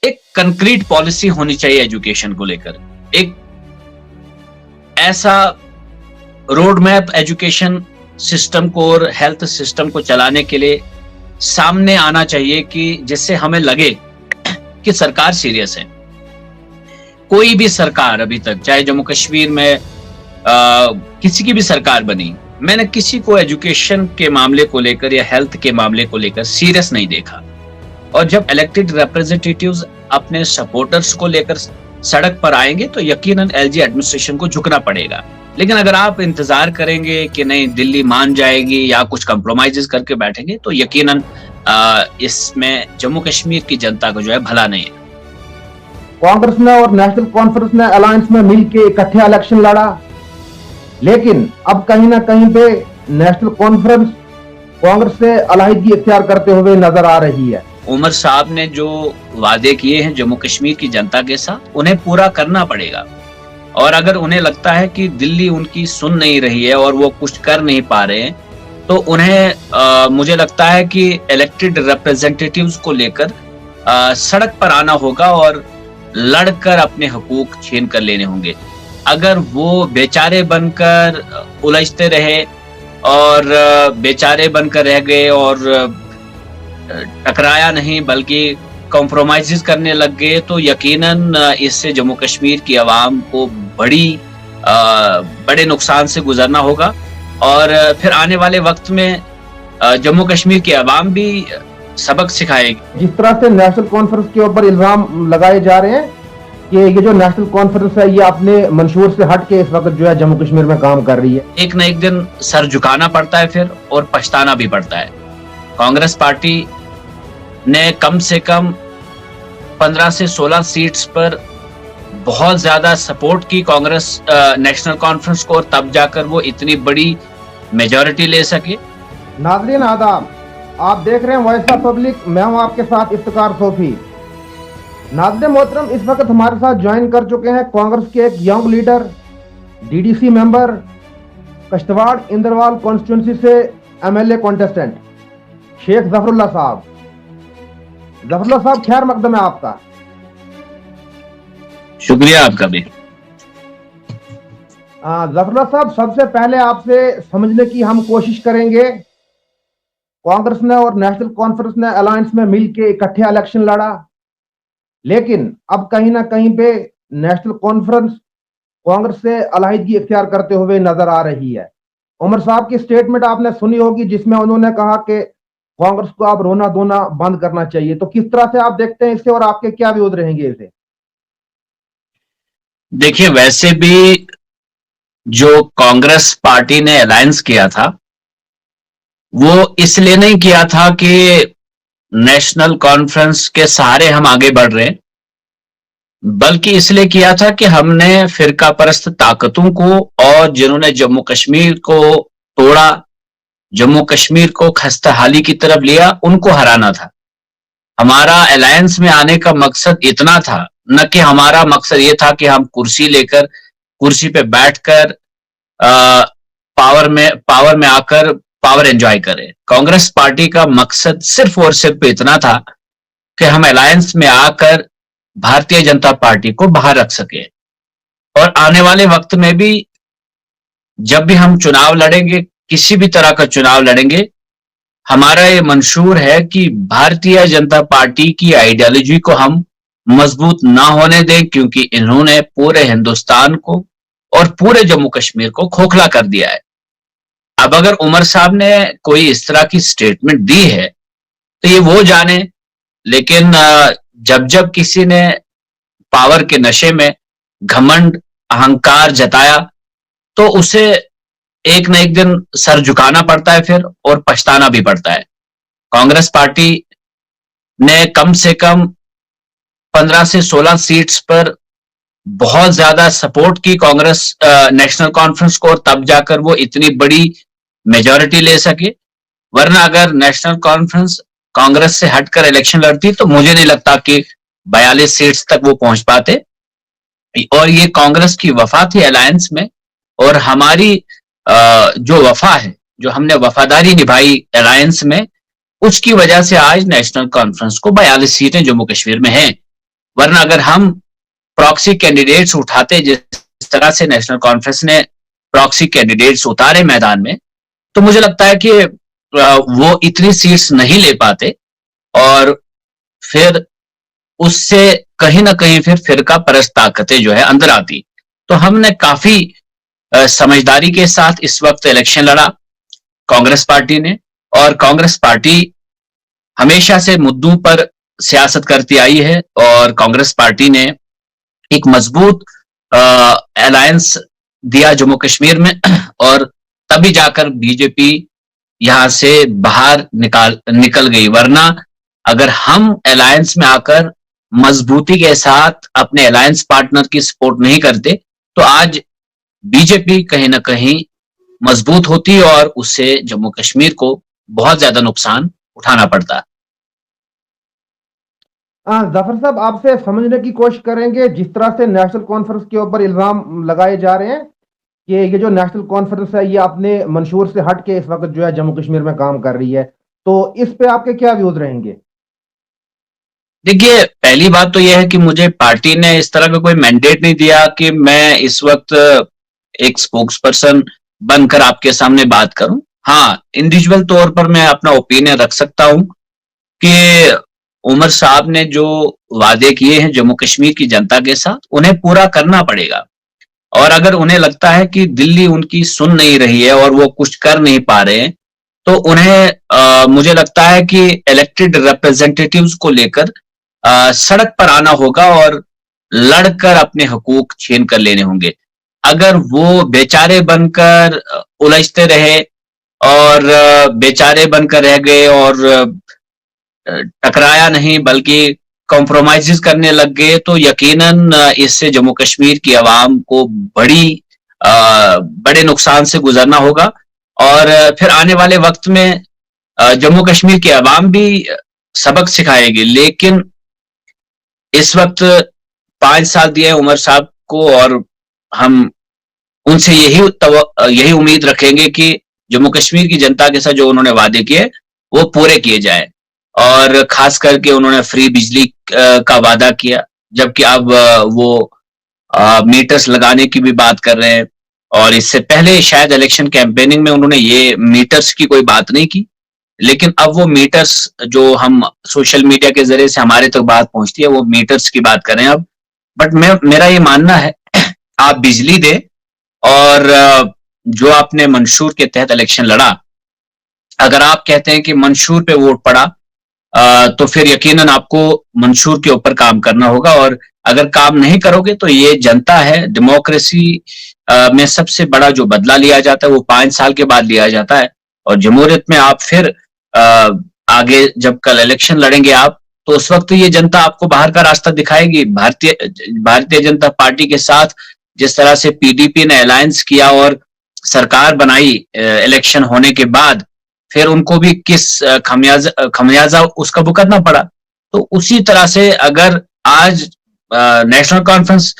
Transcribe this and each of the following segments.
एक concrete policy होनी चाहिए एजुकेशन को लेकर, एक ऐसा रोड मैप एजुकेशन सिस्टम को और हेल्थ सिस्टम को चलाने के लिए सामने आना चाहिए कि जिससे हमें लगे कि सरकार सीरियस है। कोई भी सरकार अभी तक, चाहे जम्मू कश्मीर में किसी की भी सरकार बनी, मैंने किसी को एजुकेशन के मामले को लेकर या हेल्थ के मामले को लेकर सीरियस नहीं देखा। और जब इलेक्टेड रिप्रेजेंटेटिव्स अपने सपोर्टर्स को लेकर सड़क पर आएंगे तो यकीनन एलजी एडमिनिस्ट्रेशन को झुकना पड़ेगा। लेकिन अगर आप इंतजार करेंगे कि नहीं दिल्ली मान जाएगी या कुछ कंप्रोमाइजेस करके बैठेंगे तो यकीनन इसमें जम्मू कश्मीर की जनता को जो है भला नहीं है। कांग्रेस ने और नेशनल कॉन्फ्रेंस ने अलायंस में मिलकर इकट्ठे इलेक्शन लड़ा, लेकिन अब कहीं ना कहीं पे नेशनल कॉन्फ्रेंस कांग्रेस से अलहदगी इख्तियार करते हुए नजर आ रही है। उमर साहब ने जो वादे किए हैं जम्मू कश्मीर की जनता के साथ, उन्हें पूरा करना पड़ेगा। और अगर उन्हें लगता है कि दिल्ली उनकी सुन नहीं रही है और वो कुछ कर नहीं पा रहे हैं, तो उन्हें मुझे लगता है कि इलेक्टेड रिप्रेजेंटेटिव्स को लेकर सड़क पर आना होगा और लड़कर अपने हकूक छीन कर लेने होंगे। अगर वो बेचारे बनकर उलझते रहे और बेचारे बनकर रह गए और टकराया नहीं बल्कि कॉम्प्रोमाइजेस करने लग गए, तो यकीनन इससे जम्मू कश्मीर की आवाम को बड़े नुकसान से गुजरना होगा। और फिर आने वाले वक्त में जम्मू कश्मीर की आवाम भी सबक सिखाएगी। जिस तरह से नेशनल कॉन्फ्रेंस के ऊपर इल्जाम लगाए जा रहे हैं कि ये जो नेशनल कॉन्फ्रेंस है ये अपने मंशूर से हट के इस वक्त जो है जम्मू कश्मीर में काम कर रही है, एक न एक दिन सर झुकाना पड़ता है फिर, और पछताना भी पड़ता है। कांग्रेस पार्टी ने कम से कम 15 से 16 सीट्स पर बहुत ज्यादा सपोर्ट की कांग्रेस नेशनल कॉन्फ्रेंस को, और तब जाकर वो इतनी बड़ी मेजॉरिटी ले सके। नाज़रीन आदाब, आप देख रहे हैं वॉइस ऑफ पब्लिक, मैं हूं आपके साथ इफ्तिकार सोफी। नाज़रीन मोहतरम, इस वक्त हमारे साथ ज्वाइन कर चुके हैं कांग्रेस के एक young leader, DDC member, Kishtwar Indrawal constituency से एमएलए कॉन्टेस्टेंट शेख जफरुल्लाह साहब। जफरुल्लाह साहब, खैर मकदम है आपका। शुक्रिया आपका भी। जफरुल्लाह साहब, सबसे पहले आपसे समझने की हम कोशिश करेंगे, कांग्रेस ने और नेशनल कॉन्फ्रेंस ने अलायंस में मिलकर इकट्ठे इलेक्शन लड़ा, लेकिन अब कहीं ना कहीं पे नेशनल कॉन्फ्रेंस कांग्रेस से अलहदगी इख्तियार करते हुए नजर आ रही है। उमर साहब की स्टेटमेंट आपने सुनी होगी जिसमें उन्होंने कहा कि कांग्रेस को आप रोना धोना बंद करना चाहिए, तो किस तरह से आप देखते हैं इसे और आपके क्या विरोध रहेंगे इसे? देखिए, वैसे भी जो कांग्रेस पार्टी ने अलायंस किया था वो इसलिए नहीं किया था कि नेशनल कॉन्फ्रेंस के सहारे हम आगे बढ़ रहे हैं, बल्कि इसलिए किया था कि हमने फिरका परस्त ताकतों को और जिन्होंने जम्मू कश्मीर को तोड़ा, जम्मू कश्मीर को खस्ताहाली की तरफ लिया, उनको हराना था। हमारा अलायंस में आने का मकसद इतना था, न कि हमारा मकसद ये था कि हम कुर्सी लेकर, कुर्सी पे बैठकर पावर में आकर पावर एंजॉय करें। कांग्रेस पार्टी का मकसद सिर्फ और सिर्फ इतना था कि हम अलायंस में आकर भारतीय जनता पार्टी को बाहर रख सके। और आने वाले वक्त में भी जब भी हम चुनाव लड़ेंगे, किसी भी तरह का चुनाव लड़ेंगे, हमारा ये मंशूर है कि भारतीय जनता पार्टी की आइडियोलॉजी को हम मजबूत ना होने दें, क्योंकि इन्होंने पूरे हिंदुस्तान को और पूरे जम्मू कश्मीर को खोखला कर दिया है। अब अगर उमर साहब ने कोई इस तरह की स्टेटमेंट दी है तो ये वो जाने, लेकिन जब जब किसी ने पावर के नशे में घमंड अहंकार जताया तो उसे एक न एक दिन सर झुकाना पड़ता है फिर, और पछताना भी पड़ता है। कांग्रेस पार्टी ने कम से कम 15 से 16 सीट्स पर बहुत ज्यादा सपोर्ट की कांग्रेस नेशनल कॉन्फ्रेंस को, और तब जाकर वो इतनी बड़ी मेजॉरिटी ले सके। वरना अगर नेशनल कॉन्फ्रेंस कांग्रेस से हटकर इलेक्शन लड़ती तो मुझे नहीं लगता कि 42 सीट्स तक वो पहुंच पाते। और ये कांग्रेस की वफा थी अलायंस में, और हमारी जो वफा है, जो हमने वफादारी निभाई अलायंस में, उसकी वजह से आज नेशनल कॉन्फ्रेंस को 42 सीटें जम्मू कश्मीर में हैं। वरना अगर हम प्रॉक्सी कैंडिडेट्स उठाते, जिस तरह से नेशनल कॉन्फ्रेंस ने प्रॉक्सी कैंडिडेट्स उतारे मैदान में, तो मुझे लगता है कि वो इतनी सीट्स नहीं ले पाते और फिर उससे कहीं ना कहीं फिर फिरका परस्त ताकतें जो है अंदर आती। तो हमने काफी समझदारी के साथ इस वक्त इलेक्शन लड़ा कांग्रेस पार्टी ने, और कांग्रेस पार्टी हमेशा से मुद्दों पर सियासत करती आई है, और कांग्रेस पार्टी ने एक मजबूत अलायंस दिया जम्मू कश्मीर में, और तभी जाकर बीजेपी यहां से बाहर निकल गई। वरना अगर हम अलायंस में आकर मजबूती के साथ अपने अलायंस पार्टनर की सपोर्ट नहीं करते, तो आज बीजेपी कहीं ना कहीं मजबूत होती और उससे जम्मू कश्मीर को बहुत ज्यादा नुकसान उठाना पड़ता। जफर साहब, आपसे समझने की कोशिश करेंगे, जिस तरह से नेशनल कॉन्फ्रेंस के ऊपर इल्जाम लगाए जा रहे हैं कि ये जो नेशनल कॉन्फ्रेंस है ये अपने मंशूर से हट के इस वक्त जो है जम्मू कश्मीर में काम कर रही है, तो इस पे आपके क्या व्यूज रहेंगे? देखिए, पहली बात तो यह है कि मुझे पार्टी ने इस तरह का कोई मैंडेट नहीं दिया कि मैं इस वक्त एक स्पोक्स पर्सन बनकर आपके सामने बात करूं। हाँ, इंडिविजुअल तौर पर मैं अपना ओपिनियन रख सकता हूं कि उमर साहब ने जो वादे किए हैं जम्मू कश्मीर की जनता के साथ, उन्हें पूरा करना पड़ेगा। और अगर उन्हें लगता है कि दिल्ली उनकी सुन नहीं रही है और वो कुछ कर नहीं पा रहे हैं, तो उन्हें मुझे लगता है कि इलेक्टेड रिप्रेजेंटेटिव्स को लेकर सड़क पर आना होगा और लड़कर अपने हकूक छीन कर लेने होंगे। अगर वो बेचारे बनकर उलझते रहे और बेचारे बनकर रह गए और टकराया नहीं बल्कि कॉम्प्रोमाइजेस करने लग गए, तो यकीनन इससे जम्मू कश्मीर की आवाम को बड़े नुकसान से गुजरना होगा। और फिर आने वाले वक्त में जम्मू कश्मीर की आवाम भी सबक सिखाएगी। लेकिन इस वक्त 5 साल दिए उमर साहब को, और हम उनसे यही उम्मीद रखेंगे कि जम्मू कश्मीर की जनता के साथ जो उन्होंने वादे किए वो पूरे किए जाए। और खास करके उन्होंने फ्री बिजली का वादा किया, जबकि अब वो मीटर्स लगाने की भी बात कर रहे हैं। और इससे पहले शायद इलेक्शन कैंपेनिंग में उन्होंने ये मीटर्स की कोई बात नहीं की, लेकिन अब वो मीटर्स जो हम सोशल मीडिया के जरिए से हमारे तक बात पहुंचती है, वो मीटर्स की बात कर रहे हैं अब। बट मेरा ये मानना है, आप बिजली दे, और जो आपने मंशूर के तहत इलेक्शन लड़ा, अगर आप कहते हैं कि मंशूर पे वोट पड़ा, तो फिर यकीनन आपको मंशूर के ऊपर काम करना होगा। और अगर काम नहीं करोगे तो ये जनता है, डेमोक्रेसी में सबसे बड़ा जो बदला लिया जाता है वो 5 साल के बाद लिया जाता है। और जमहूरियत में आप फिर आगे जब कल इलेक्शन लड़ेंगे आप, तो उस वक्त ये जनता आपको बाहर का रास्ता दिखाएगी। भारतीय जनता पार्टी के साथ जिस तरह से पीडीपी ने अलायंस किया और सरकार बनाई इलेक्शन होने के बाद, फिर उनको भी किस खमियाजा उसका भुगतना पड़ा। तो उसी तरह से अगर आज नेशनल कॉन्फ्रेंस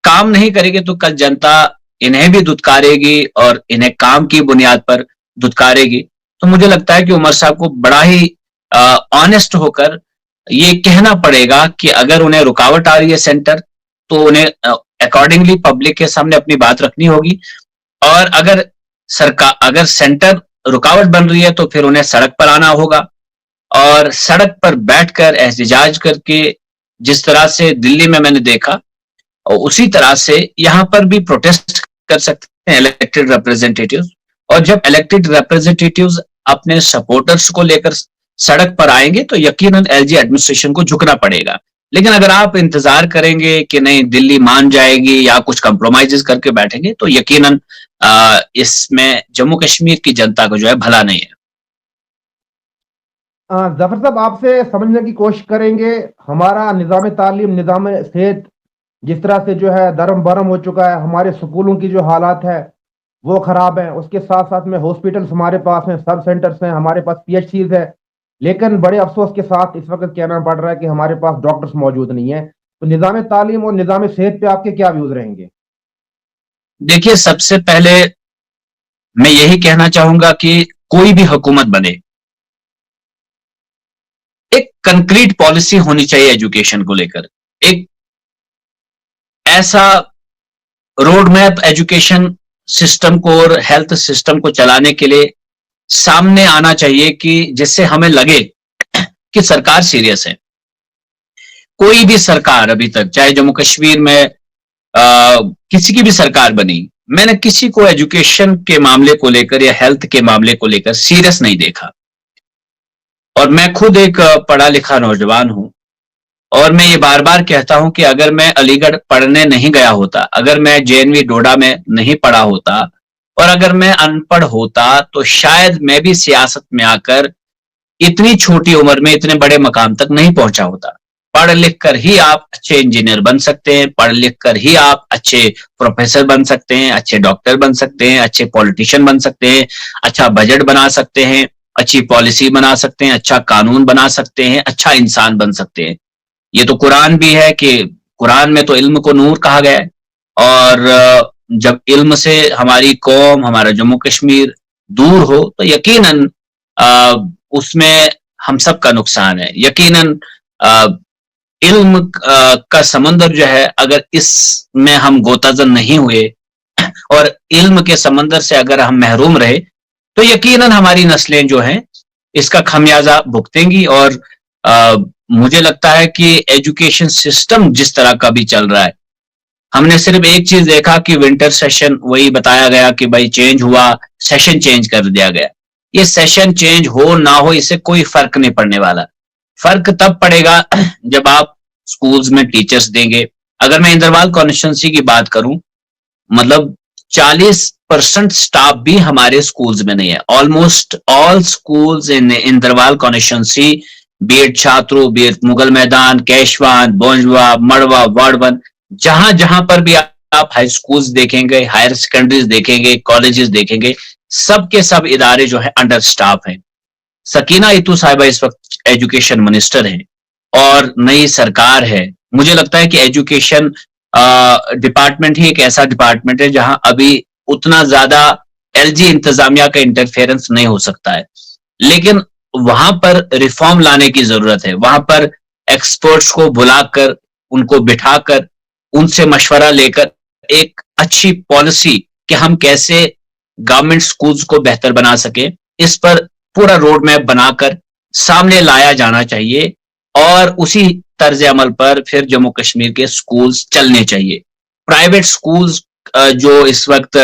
काम नहीं करेगी, तो कल जनता इन्हें भी दुत्कारेगी और इन्हें काम की बुनियाद पर दुत्कारेगी। तो मुझे लगता है कि उमर साहब को बड़ा ही ऑनेस्ट होकर ये कहना पड़ेगा कि अगर उन्हें रुकावट आ रही है सेंटर, तो उन्हें अकॉर्डिंगली पब्लिक के सामने अपनी बात रखनी होगी। और अगर सेंटर रुकावट बन रही है, तो फिर उन्हें सड़क पर आना होगा, और सड़क पर बैठकर एहतजाज करके, जिस तरह से दिल्ली में मैंने देखा, और उसी तरह से यहां पर भी प्रोटेस्ट कर सकते हैं इलेक्टेड रिप्रेजेंटेटिव्स। और जब इलेक्टेड रिप्रेजेंटेटिव्स अपने सपोर्टर्स को लेकर सड़क पर आएंगे, तो यकीनन एलजी एडमिनिस्ट्रेशन को झुकना पड़ेगा। लेकिन अगर आप इंतजार करेंगे कि नहीं दिल्ली मान जाएगी या कुछ कंप्रोमाइजेस करके बैठेंगे, तो यकीनन इसमें जम्मू कश्मीर की जनता को जो है भला नहीं है। जफर साहब, आपसे समझने की कोशिश करेंगे, हमारा निज़ाम तालीम, निज़ाम सेहत जिस तरह से जो है दरम बरम हो चुका है, हमारे स्कूलों की जो हालात है वो खराब है। उसके साथ साथ में हॉस्पिटल्स हमारे पास हैं, सब सेंटर्स हैं, हमारे पास पीएचसीज है, लेकिन बड़े अफसोस के साथ इस वक्त कहना पड़ रहा है कि हमारे पास डॉक्टर्स मौजूद नहीं है। तो निज़ाम तालीम और निज़ाम सेहत पे आपके क्या व्यूज रहेंगे? देखिए, सबसे पहले मैं यही कहना चाहूंगा कि कोई भी हुकूमत बने, एक कंक्रीट पॉलिसी होनी चाहिए एजुकेशन को लेकर, एक ऐसा रोड मैप एजुकेशन सिस्टम को और हेल्थ सिस्टम को चलाने के लिए सामने आना चाहिए कि जिससे हमें लगे कि सरकार सीरियस है। कोई भी सरकार अभी तक, चाहे जम्मू कश्मीर में किसी की भी सरकार बनी, मैंने किसी को एजुकेशन के मामले को लेकर या हेल्थ के मामले को लेकर सीरियस नहीं देखा। और मैं खुद एक पढ़ा लिखा नौजवान हूं, और मैं ये बार बार कहता हूं कि अगर मैं अलीगढ़ पढ़ने नहीं गया होता, अगर मैं जेएनवी डोडा में नहीं पढ़ा होता, और अगर मैं अनपढ़ होता, तो शायद मैं भी सियासत में आकर इतनी छोटी उम्र में इतने बड़े मकाम तक नहीं पहुंचा होता। पढ़ लिख कर ही आप अच्छे इंजीनियर बन सकते हैं, पढ़ लिख कर ही आप अच्छे प्रोफेसर बन सकते हैं, अच्छे डॉक्टर बन सकते हैं, अच्छे पॉलिटिशियन बन सकते हैं, अच्छा बजट बना सकते हैं, अच्छी पॉलिसी बना सकते हैं, अच्छा कानून बना सकते हैं, अच्छा इंसान बन सकते हैं। ये तो कुरान भी है कि कुरान में तो इल्म को नूर कहा गया है, और जब इल्म से हमारी कौम, हमारा जम्मू कश्मीर दूर हो तो यकीनन उसमें हम सब का नुकसान है। यकीनन इल्म का समंदर जो है, अगर इसमें हम गोताजन नहीं हुए और इल्म के समंदर से अगर हम महरूम रहे, तो यकीनन हमारी नस्लें जो हैं इसका खमियाजा भुगतेंगी। और मुझे लगता है कि एजुकेशन सिस्टम जिस तरह का भी चल रहा है, हमने सिर्फ एक चीज देखा कि विंटर सेशन, वही बताया गया कि भाई चेंज हुआ, सेशन चेंज कर दिया गया। ये सेशन चेंज हो ना हो, इससे कोई फर्क नहीं पड़ने वाला। फर्क तब पड़ेगा जब आप स्कूल्स में टीचर्स देंगे। अगर मैं इंदरवाल कॉन्स्टिट्यूंसी की बात करूं, मतलब 40% स्टाफ भी हमारे स्कूल्स में नहीं है। Almost all schools in Inderwal constituency, बीएड छात्रों, बीएड मुगल मैदान, कैशवान, बोंजवा, मड़वा, वार्ड 1, जहां जहां पर भी आप हाई स्कूल्स देखेंगे, हायर सेकेंडरीज देखेंगे, कॉलेजेस देखेंगे, सब के सब इदारे जो है अंडर स्टाफ हैं। सकीना इतू साहिबा इस वक्त एजुकेशन मिनिस्टर हैं और नई सरकार है। मुझे लगता है कि एजुकेशन डिपार्टमेंट ही एक ऐसा डिपार्टमेंट है जहां अभी उतना ज्यादा एलजी इंतजामिया का इंटरफेरेंस नहीं हो सकता है, लेकिन वहां पर रिफॉर्म लाने की जरूरत है। वहां पर एक्सपर्ट्स को बुलाकर, उनको बिठाकर, उनसे मशवरा लेकर एक अच्छी पॉलिसी कि हम कैसे गवर्नमेंट स्कूल्स को बेहतर बना सके, इस पर पूरा रोड मैप बनाकर सामने लाया जाना चाहिए। और उसी तर्ज अमल पर फिर जम्मू कश्मीर के स्कूल्स चलने चाहिए। प्राइवेट स्कूल्स जो इस वक्त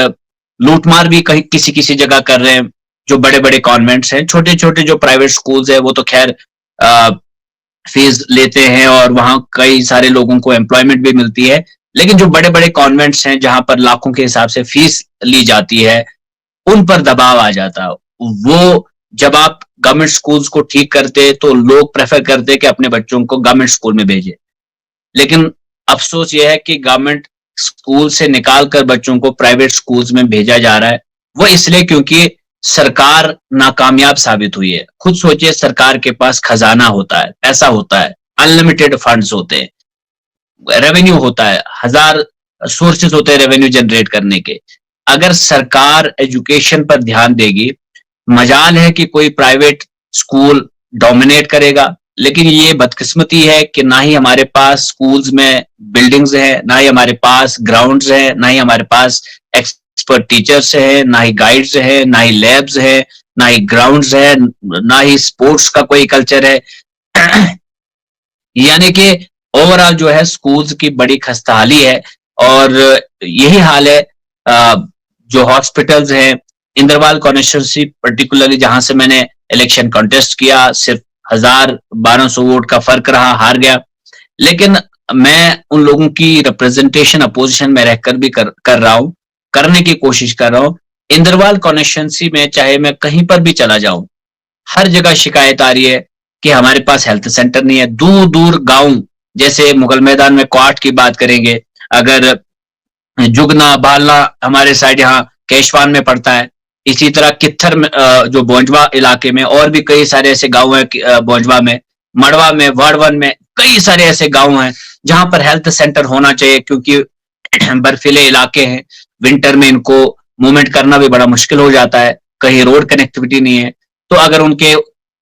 लूटमार भी कहीं किसी किसी जगह कर रहे हैं, जो बड़े बड़े कॉन्वेंट्स हैं, छोटे छोटे जो प्राइवेट स्कूल्स है वो तो खैर फीस लेते हैं और वहां कई सारे लोगों को एम्प्लॉयमेंट भी मिलती है, लेकिन जो बड़े बड़े कॉन्वेंट्स हैं जहां पर लाखों के हिसाब से फीस ली जाती है, उन पर दबाव आ जाता है। वो जब आप गवर्नमेंट स्कूल्स को ठीक करते तो लोग प्रेफर करते कि अपने बच्चों को गवर्नमेंट स्कूल में भेजें, लेकिन अफसोस यह है कि गवर्नमेंट स्कूल से निकाल कर बच्चों को प्राइवेट स्कूल्स में भेजा जा रहा है। वो इसलिए क्योंकि सरकार नाकामयाब साबित हुई है। खुद सोचिए, सरकार के पास खजाना होता है, पैसा होता है, अनलिमिटेड फंड्स होते हैं, रेवेन्यू होता है, 1000 सोर्सेज होते हैं रेवेन्यू जनरेट करने के। अगर सरकार एजुकेशन पर ध्यान देगी, मजाल है कि कोई प्राइवेट स्कूल डोमिनेट करेगा, लेकिन ये बदकिस्मती है कि ना ही हमारे पास स्कूल्स में बिल्डिंग्स हैं, ना ही हमारे पास ग्राउंड्स हैं, ना ही हमारे पास एक्सपर्ट टीचर्स हैं, ना ही गाइड्स हैं, ना ही लैब्स हैं, ना ही ग्राउंड्स हैं, ना ही स्पोर्ट्स का कोई कल्चर है। यानी कि ओवरऑल जो है स्कूल्स की बड़ी खस्ताहाली है। और यही हाल है जो हॉस्पिटल्स हैं। इंदरवाल कॉन्स्टिट्यूंसी पर्टिकुलरली जहां से मैंने इलेक्शन कॉन्टेस्ट किया, सिर्फ 1200 वोट का फर्क रहा, हार गया, लेकिन मैं उन लोगों की रिप्रेजेंटेशन अपोजिशन में रहकर भी कर रहा हूं, करने की कोशिश कर रहा हूं। इंदरवाल कॉन्स्टिट्यूंसी में चाहे मैं कहीं पर भी चला जाऊं, हर जगह शिकायत आ रही है कि हमारे पास हेल्थ सेंटर नहीं है। दूर दूर गांव, जैसे मुगल मैदान में क्वाट की बात करेंगे, अगर जुगना बालना हमारे साइड यहाँ केशवान में पड़ता है, इसी तरह कित्थर में जो बोंजवा इलाके में और भी कई सारे ऐसे गांव हैं, बोंजवा में, मड़वा में, वार्ड 1 में कई सारे ऐसे गांव हैं जहां पर हेल्थ सेंटर होना चाहिए, क्योंकि बर्फीले इलाके हैं, विंटर में इनको मूवमेंट करना भी बड़ा मुश्किल हो जाता है, कहीं रोड कनेक्टिविटी नहीं है। तो अगर उनके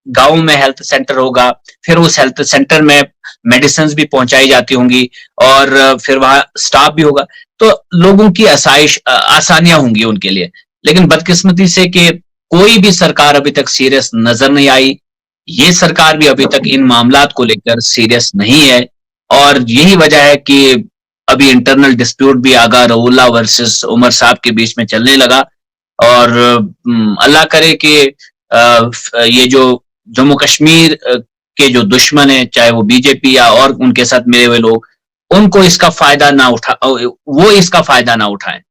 गांव में हेल्थ सेंटर होगा, फिर उस हेल्थ सेंटर में मेडिसिन भी पहुंचाई जाती होंगी और फिर वहां स्टाफ भी होगा, तो लोगों की आसानियां होंगी उनके लिए। लेकिन बदकिस्मती से कि कोई भी सरकार अभी तक सीरियस नजर नहीं आई, ये सरकार भी अभी तक इन मामलात को लेकर सीरियस नहीं है, और यही वजह है कि अभी इंटरनल डिस्प्यूट भी आगा रउल्ला वर्सेस उमर साहब के बीच में चलने लगा। और अल्लाह करे कि ये जो जम्मू कश्मीर के जो दुश्मन है, चाहे वो बीजेपी या और उनके साथ मिले हुए लोग, उनको इसका फायदा ना उठा वो इसका फायदा ना उठाएं।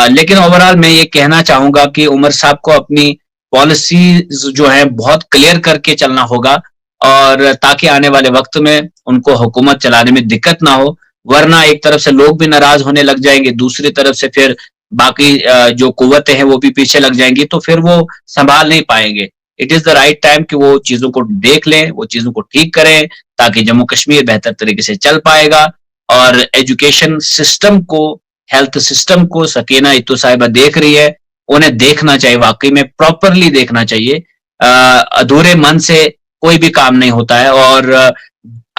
लेकिन ओवरऑल मैं ये कहना चाहूंगा कि उमर साहब को अपनी पॉलिसी जो है बहुत क्लियर करके चलना होगा, और ताकि आने वाले वक्त में उनको हुकूमत चलाने में दिक्कत ना हो। वरना एक तरफ से लोग भी नाराज होने लग जाएंगे, दूसरी तरफ से फिर बाकी जो कुव्वतें हैं वो भी पीछे लग जाएंगी, तो फिर वो संभाल नहीं पाएंगे। It is the right time कि वो चीजों को देख लें, वो चीजों को ठीक करें, ताकि जम्मू कश्मीर बेहतर तरीके से चल पाएगा। और एजुकेशन सिस्टम को, हेल्थ सिस्टम को सकीना इत्तू साहिबा देख रही है, उन्हें देखना चाहिए, वाकई में प्रॉपरली देखना चाहिए। अधूरे मन से कोई भी काम नहीं होता है। और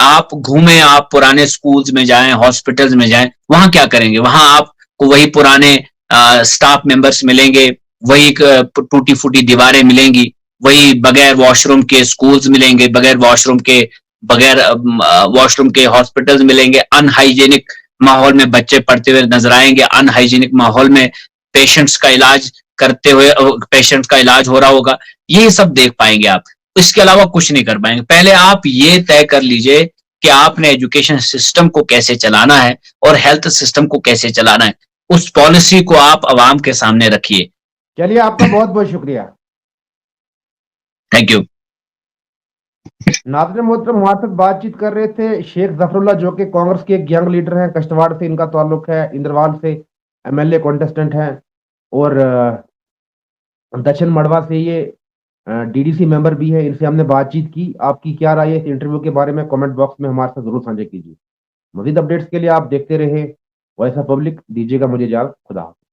आप घूमें, आप पुराने स्कूल्स में जाएं, हॉस्पिटल्स में जाएं, वहां क्या करेंगे? वहां आपको वही पुराने स्टाफ मेंबर्स मिलेंगे, वही टूटी फूटी दीवारें मिलेंगी, वही बगैर वॉशरूम के स्कूल्स मिलेंगे, बगैर वॉशरूम के हॉस्पिटल्स मिलेंगे, अनहाइजीनिक माहौल में बच्चे पढ़ते हुए नजर आएंगे, अनहाइजीनिक माहौल में पेशेंट्स का इलाज करते हुए पेशेंट्स का इलाज हो रहा होगा। ये सब देख पाएंगे आप, इसके अलावा कुछ नहीं कर पाएंगे। पहले आप ये तय कर लीजिए कि आपने एजुकेशन सिस्टम को कैसे चलाना है और हेल्थ सिस्टम को कैसे चलाना है, उस पॉलिसी को आप अवाम के सामने रखिए। चलिए, आपका बहुत बहुत शुक्रिया। Thank you. नाज़रीन मोहतरम, हमारे साथ बातचीत कर रहे थे शेख जफरुल्ला, जो कि कांग्रेस के एक यंग लीडर हैं, कश्तवाड़ से इनका ताल्लुक है, इंद्रवाल से एमएलए कॉन्टेस्टेंट हैं, और दक्षिण मड़वा से ये डीडीसी मेंबर भी है। इनसे हमने बातचीत की। आपकी क्या राय है इस इंटरव्यू के बारे में? कमेंट बॉक्स में हमारे साथ जरूर साझा कीजिए। मजीद अपडेट्स के लिए आप देखते रहे वॉइस ऑफ पब्लिक। दीजिएगा मुझे इजाजत। खुदा हाफिज़।